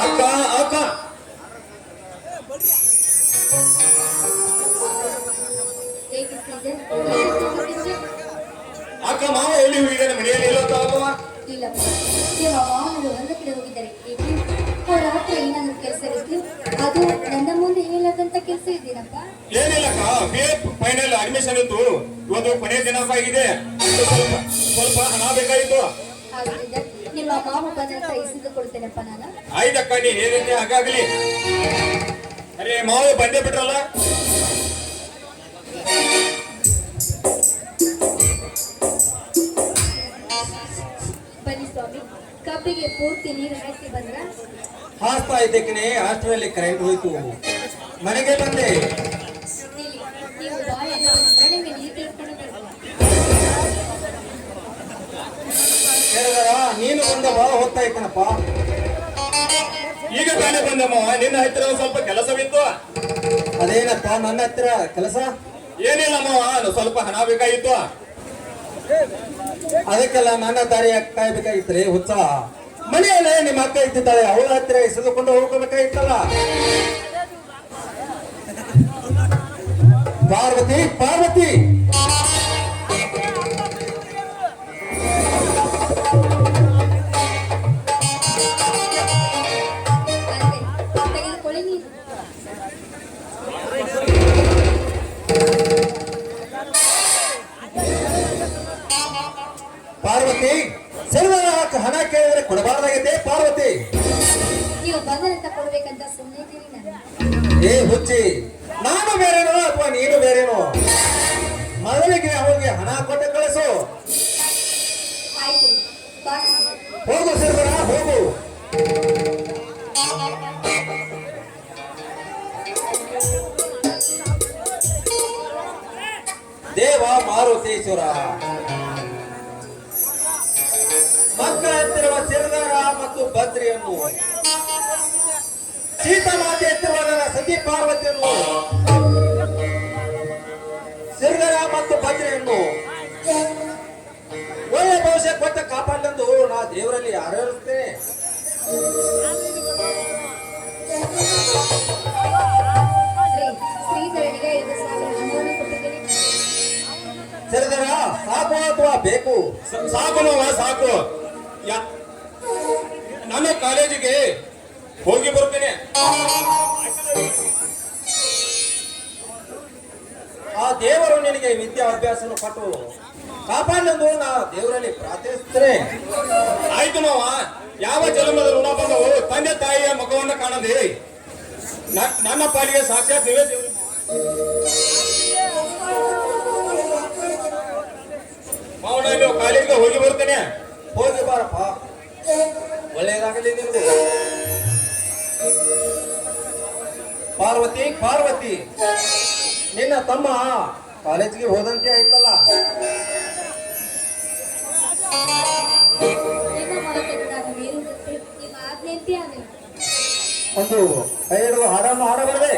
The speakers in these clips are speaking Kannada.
ಅಕ್ಕ ಅಕ್ಕ ಅಕ್ಕ ಮಾವ ಎಲ್ಲಿ ಹೋಗಿದ್ದಾನೆ? ಮನೆಯಲ್ಲಿ ಇಲ್ಲೋತ್ತವ? ಇಲ್ಲಪ್ಪ, ನಿಮ್ಮ ಮಾವನವರು ಒಂದು ಕಡೆ ಹೋಗಿದ್ದಾರೆ. ರಾತ್ರಿ ಏನಾದ್ರು ಕೆಲಸವಿತ್ತು, ಅದು ನನ್ನ ಮುಂದೆ ಹೇಳದಂತ ಕೆಲಸ ಇದ್ದೀನಪ್ಪ. ಏನಿಲ್ಲಕ್ಕ, ಫೈನಲ್ ಅಡ್ಮಿಷನ್ ಇತ್ತು, ಇವತ್ತು ಕೊನೆಯ ದಿನಾಂಕ ಆಗಿದೆ. ಸ್ವಲ್ಪ ಹಣ ಬೇಕಾಗಿತ್ತು. ಆದ್ರಿಂದ ನಿಮ್ಮ ಮಾವ ಬಂದಂತ ಇಸಿದು ಕೊಡ್ತೇನಪ್ಪ ನಾನು. ಆಯ್ತಕ್ಕ, ನೀ ಹೇಳಿದ್ದೆ ಹಾಗಾಗ್ಲಿ. ಅರೆ ಮಾವ ಬಂದೇ ಬಿಟ್ರಲ್ಲ. ಬನ್ನಿ ಸ್ವಾಮಿ, ಕಬ್ಬಿಗೆ ಪೂರ್ತಿ ನೀರು ಹಾಕಿ ಬಂದ್ರ? ಹಾಸ್ತಾ ಇದ್ದಕ್ಕೆ ಹಾಸ್ಟೆಲಲ್ಲಿ ಕರೆಂಟ್ ಹೋಯ್ತು, ಮನೆಗೆ ಬಂದೆ. ನೀವು ಬಾಳೆ ನಿಮಗೆ ನೀರು ಕೇಳ್ಕೊಂಡು ಹೇಳಿದಾರ ನೀನು ಬಂದ ಬಹಳ ಹೊತ್ತಾಯ್ತನಪ್ಪ. ಈಗ ತಾನೇ ಬಂದೆ ಮಾವ, ನಿನ್ನ ಹತ್ತಿರ ಸ್ವಲ್ಪ ಕೆಲಸವಿತ್ತು. ಅದೇನಪ್ಪ ನನ್ನ ಹತ್ತಿರ ಕೆಲಸ? ಏನಿಲ್ಲ ಮಾವ, ಸ್ವಲ್ಪ ಹಣ ಬೇಕಾಗಿತ್ತು. ಅದಕ್ಕೆಲ್ಲ ನನ್ನ ದಾರಿ ಕಾಯ್ಬೇಕಾಗಿತ್ರಿ ಹುಚ್ಚ. ಮನೆಯಲ್ಲೇ ನಿಮ್ಮ ಅಕ್ಕ ಇದ್ದಿದ್ದಾಳೆ, ಅವಳ ಹತ್ತಿರ ಎಸೆದುಕೊಂಡು ಹೋಗಬೇಕಾಗಿತ್ತಲ್ಲ. ಪಾರ್ವತಿ ಪಾರ್ವತಿ ತೆಗೆದುಕೊಳ್ಳಿ ನೀರು. ಪಾರ್ವತಿ, ಸೆಲ್ವರ ಹಣ ಕೇಳಿದ್ರೆ ಕೊಡಬಾರ್ದಾಗಿದೆ ಪಾರ್ವತಿ. ನೀವು ಬಂದನಂತ ಕೊಡ್ಬೇಕಂತ ಸುಮ್ಮನೆ ಇದ್ದೀರಿ ನಾನು. ಏ ಹುಚ್ಚಿ, ನಾನು ಬೇರೇನೋ ಅಥವಾ ನೀನು ಬೇರೇನೋ? ಮೊದಲಿಗೆ ಅವನಿಗೆ ಹಣ ಕೊಟ್ಟು ಕಳಿಸು. ಆಯ್ತು, ಹೋಗು ಸೆಲ್ವರ, ಹೋಗು. ದೇವ ಮಾರುತೇಶ್ವರ, ಮಕ್ಕಳ ಹತ್ತಿರುವ ಸಿರದಾರ ಮತ್ತು ಬದ್ರಿಯನ್ನು, ಸೀತಾಮಾತೆ ಎತ್ತಿರುವ ಸತಿ ಪಾರ್ವತಿಯನ್ನು, ಸಿರದಾರ ಮತ್ತು ಬದ್ರಿಯನ್ನು ಒಳ್ಳೆ ಭವಿಷ್ಯ ಕೊಟ್ಟ ಕಾಪಾಡಲೆಂದು ನಾ ದೇವರಲ್ಲಿ ಹಾರೈಸುತ್ತೇನೆ. ಶ್ರೀಧರನಿಗೆ 5,000 ಹಣವನ್ನು ಕೊಟ್ಟಿದ್ದೇನೆ. ಸಿರದಾರ ಸಾಕು ಅಥವಾ ಬೇಕು? ಸಾಕು ಮಾವ, ಸಾಕು. ನಾನು ಕಾಲೇಜಿಗೆ ಹೋಗಿ ಬರ್ತೇನೆ. ಆ ದೇವರು ನಿನಗೆ ವಿದ್ಯಾಭ್ಯಾಸ ಕೊಟ್ಟು ಕಾಪಾಡಲೆಂದು ನಾ ದೇವರಲ್ಲಿ ಪ್ರಾರ್ಥಿಸುತ್ತೇನೆ. ಆಯ್ತು ಮಾವ, ಯಾವ ಜನ್ಮದ ಋಣ ಬಂದವು ತಂದೆ ತಾಯಿಯ ಮಗವನ್ನು ಕಾಣದೆ ನನ್ನ ಪಾಲಿಗೆ ಸಾಕ್ಷಾತ್ ನೀವೇ ದೇವರು. ಮಾವ, ನಾನು ಕಾಲೇಜಿಗೆ ಹೋಗಿ ಬರ್ತೇನೆ. ಹೋಗಿ ಬಾರಪ್ಪ, ಒಳ್ಳೆಯದಾಗಲಿ ನಿನಗೆ. ಪಾರ್ವತಿ ಪಾರ್ವತಿ, ನಿನ್ನ ತಮ್ಮ ಕಾಲೇಜಿಗೆ ಹೋದಂತೆ ಆಯ್ತಲ್ಲ. ನಿಮ್ಮ ಮಾತನ್ನು ನಾನು ಮೀರುವುದಕ್ಕೆ ನಿಮ್ಮ ಆಜ್ಞೆಯಂತೆ ಆಗಲಿ. ಒಂದು ಕೈ ಹಿಡಿದು ಹಾಡನ್ನು ಹಾಡಬಾರದೆ?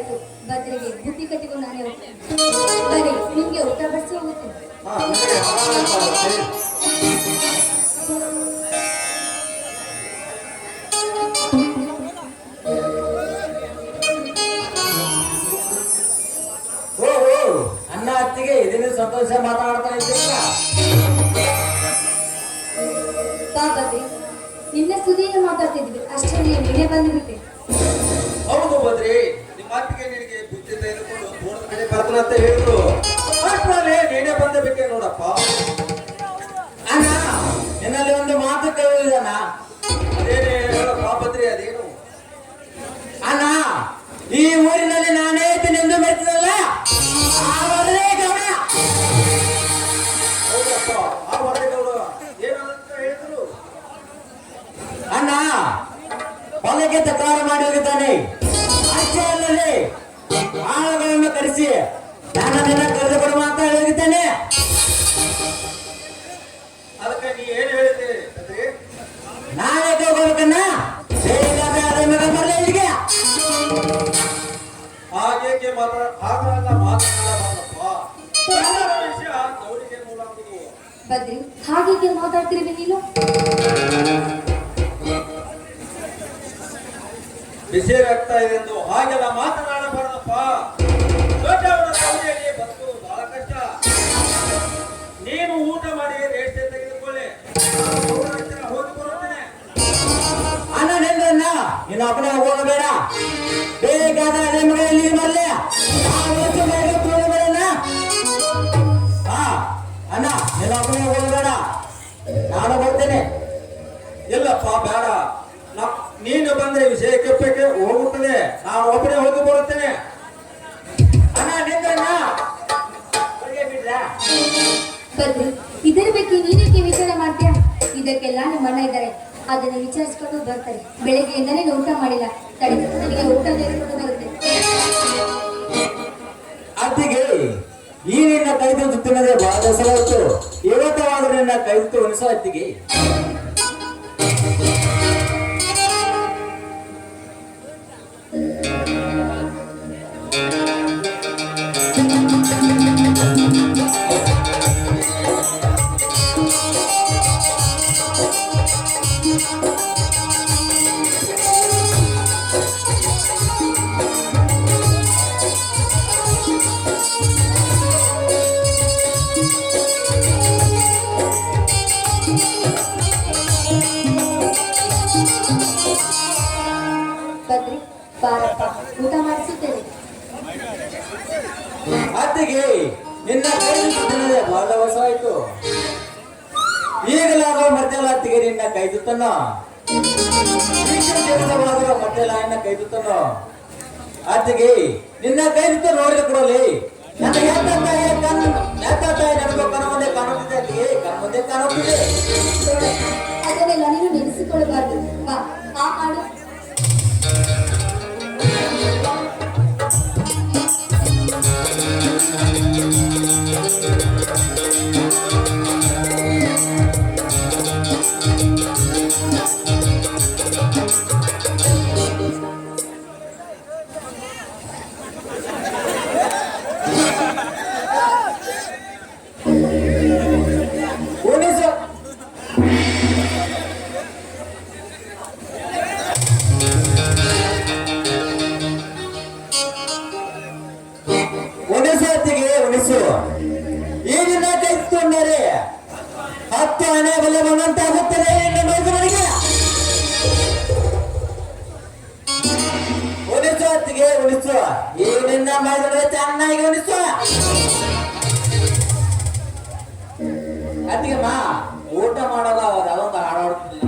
ಆಯ್ತು. ಬದ್ರಿಗೆ ಬುದ್ಧಿ ಕಟ್ಟಿಕೊಂಡು ನಾನೇ ಹೋಗ್ತೇನೆ. ಬರೀ ನಿಮ್ಗೆ ಊಟ ಬಡಿಸಿ ಹೋಗುತ್ತೇನೆ. ಹಾ, ನಡಿ, ಹಾಗಾದ್ರೆ ಓ ಅನ್ನ ಅತ್ತಿಗೆ ಇದನ್ನ ಸಂತೋಷ ಮಾತಾಡ್ತಾ ಇದ್ದೀರಾ? ಬಾ ಬದ್ರಿ, ನಿನ್ನೆ ಸುದೀನ ಮಾತಾಡ್ತಿದ್ವಿ, ಅಷ್ಟರಲ್ಲಿ ನೀನೇ ಬಂದುಬಿಟ್ಟೆ. ಹೌದು ಬದ್ರಿ, ನಿಮ್ಮ ಅತ್ತಿಗೆ ನಿನಗೆ ಬುದ್ಧಿ ತೆಗೆದುಕೊಂಡು ತೋಟದ ಕಡೆ ಬರ್ತಾನೆ ಅಂತ ಹೇಳಿದ್ರು. ಅಷ್ಟರಲ್ಲಿ ನೀನೇ ಬಂದು ಬಿಟ್ಟೆ ನೋಡಪ್ಪ. ಅಣ್ಣ, ನಿನ್ನಲ್ಲಿ ಒಂದು ಮಾತು ಕೇಳಿದಣ್ಣ. ಅದೇನೇ ಹೇಳಪ್ಪ ಬದ್ರಿ, ಅದೇನು? ಅಣ್ಣ, ಈ ಊರಿನಲ್ಲಿ ನಾನೇ ನಿಂದು ಬರ್ತೀನಲ್ಲ, ಆ ವರದೇ ಗೌಡ. ಹೌದಪ್ಪ, ಆ ವರದೇ ಗೌಡ ಏನಂತ ಹೇಳಿದ್ರು? ಅಣ್ಣ, ಹೊಲಕ್ಕೆ ತಕರಾರು ಮಾಡಿ ಹೋಗಿದ್ದಾನೆ. ಅಷ್ಟೇ ಅಲ್ಲದೆ ಆಳುಗಳನ್ನು ಕರೆಸಿ ನನ್ನನ್ನ ಕರೆದುಕೊಡುವ ಅಂತ ಹೇಳಿದ್ದಾನೆ. ಅದಕ್ಕೆ ನೀ ಏನು ಹೇಳಿದೆ? ನಾನೇ ಹೋಗ್ಬೇಕನ್ನ ಬೇಕಾದ್ರೆ ಅದೇ ಮಗ ಬರಲೇ ಇಲ್ಲಿಗೆ. ಹಾಗೇಕೆ ಹಾಗೆಲ್ಲ ಮಾತನಾಡಬಾರದಪ್ಪ. ವಿಷಯ ಗೌರಿಗೆ ಮೂಲ ಆಗುವುದು. ಬದ್ರಿ, ಹಾಗೆ ಮಾತಾಡ್ತಿರುವೆ ನೀನು? ಬಿಸಿ ಆಗ್ತಾ ಇದೆ ಎಂದು ಹಾಗೆಲ್ಲ ಮಾತನಾಡಬಾರದಪ್ಪ. ದೊಡ್ಡವರ ಗೌರಿಯಲ್ಲಿ ಬದುಕುವುದು ಬಹಳ ಕಷ್ಟ. ನೀನು ಊಟ ಮಾಡಿ ರೇಷ್ಮೆ ತೆಗೆದುಕೊಳ್ಳಿ, ಹೋಗಿ ಬರುತ್ತೇನೆ. ಅಣ್ಣ ನಿಂದ್ರಣ್ಣ, ನೀನು ಒಬ್ಬನೇ ಹೋಗಬೇಡ. ಬೇಕಾದ ಅದೇ ಮಗ ಇಲ್ಲಿ ಬರಲಿ. ಅಣ್ಣ, ನೀನು ಒಬ್ಬನೇ ಹೋಗಬೇಡ, ನಾನು ಬರ್ತೇನೆ. ಇಲ್ಲಪ್ಪ ಬೇಡ, ನೀನು ಬಂದ್ರೆ ವಿಷಯ ಕೆಪ್ಪಕ್ಕೆ ಹೋಗುತ್ತದೆ. ನಾನು ಒಬ್ಬನೇ ಹೋಗಿ ಬರುತ್ತೇನೆ. ಅಣ್ಣ ನಿಂದ್ರಣ್ಣ, ಬದ್ರಿ, ಇದರ ಬಗ್ಗೆ ನೀನೇಕೆ ವಿಚಾರ ಮಾಡ್ತೀಯ? ಇದಕ್ಕೆಲ್ಲ ನಮ್ಮ ಅಣ್ಣ ಇದ್ದಾರೆ, ಅದನ್ನು ವಿಚಾರಿಸ್ಕೊಂಡು ಬರ್ತಾರೆ. ಬೆಳಗ್ಗೆಯಿಂದಲೇ ನೀನು ಊಟ ಮಾಡಿಲ್ಲ, ತಡೆಗೆ ಊಟ ತೆಗೆದುಕೊಂಡು ಬರುತ್ತೆ. ಅತ್ತಿಗೆ, ಈ ನಿನ್ನ ಕೈದು ತಿನ್ನದೆ ಬಹಳ ದಸರಾಯ್ತು. ಇವತ್ತವಾದ್ರೂ ನಿನ್ನ ಕೈದು ಉಣಿಸೋ ಅತ್ತಿಗೆ. ಬದ್ರಿ, ಬಾರಪ್ಪ, ಊಟ ಮಾಡಿಸುತ್ತೇನೆ. ಅತ್ತಿಗೆ, ನಿನ್ನ ಕೈದು ತಿನ್ನದೆ ಬಹಳ ವರ್ಷ ಆಯ್ತು. ಈಗಲಾಗೋ ಮರ್ತೆಲ್ಲ ಅತ್ತಿಗೆ ನಿನ್ನ ಕೈದುತ್ತನೋ. ಮರ್ತೆಲ್ಲ ನಿನ್ನ ಕೈದುತ್ತನೋ. ಅತ್ತಿಗೆ, ನಿನ್ನ ಕೈದುತ್ತ ನೋಡಿದ ಕೊಡಲಿ. ನನ್ನ ಎತ್ತ ತಾಯಿ ನನಗೂ ಕನಮುಂದೆ ಕಾಣುತ್ತಿದೆ. ಅತ್ತಿಗೆ, ಕನಮುಂದೆ ಕಾಣುತ್ತಿದೆ. ಅದನ್ನೆಲ್ಲ ನೀನು ನೆನೆಸಿಕೊಳ್ಳಬಾರ್ದು. ಬಾ, ಆ ಹಾಡು. ಉಣಿಸು. ಉಣಿಸು ಅತ್ತಿಗೆ, ಉಣಿಸು. ಈಗಿನ ಕೈಕೊಂಡರೆ 10 ಆನೆ ಬಲೆ ಬಂದಂತಾಗುತ್ತದೆ ನಿನ್ನ ಮೈದುನರಿಗೆ. ಉಣಿಸು ಅತ್ತಿಗೆ, ಉಣಿಸು. ಈಗ ನಿನ್ನ ಮೈದುನರಿಗೆ ಚೆನ್ನಾಗಿ ಉಣಿಸು. ಅತ್ತಿಗೆಮ್ಮ, ಊಟ ಮಾಡುವಾಗ ಅದೊಂದು ಹಾಡಾಡ್ತಿಲ್ಲ.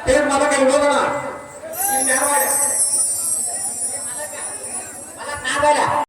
ಏನ್ ಮಾಡಕ್ಕೆ ಹೋಗೋಣ ಇನ್ ಯಾವ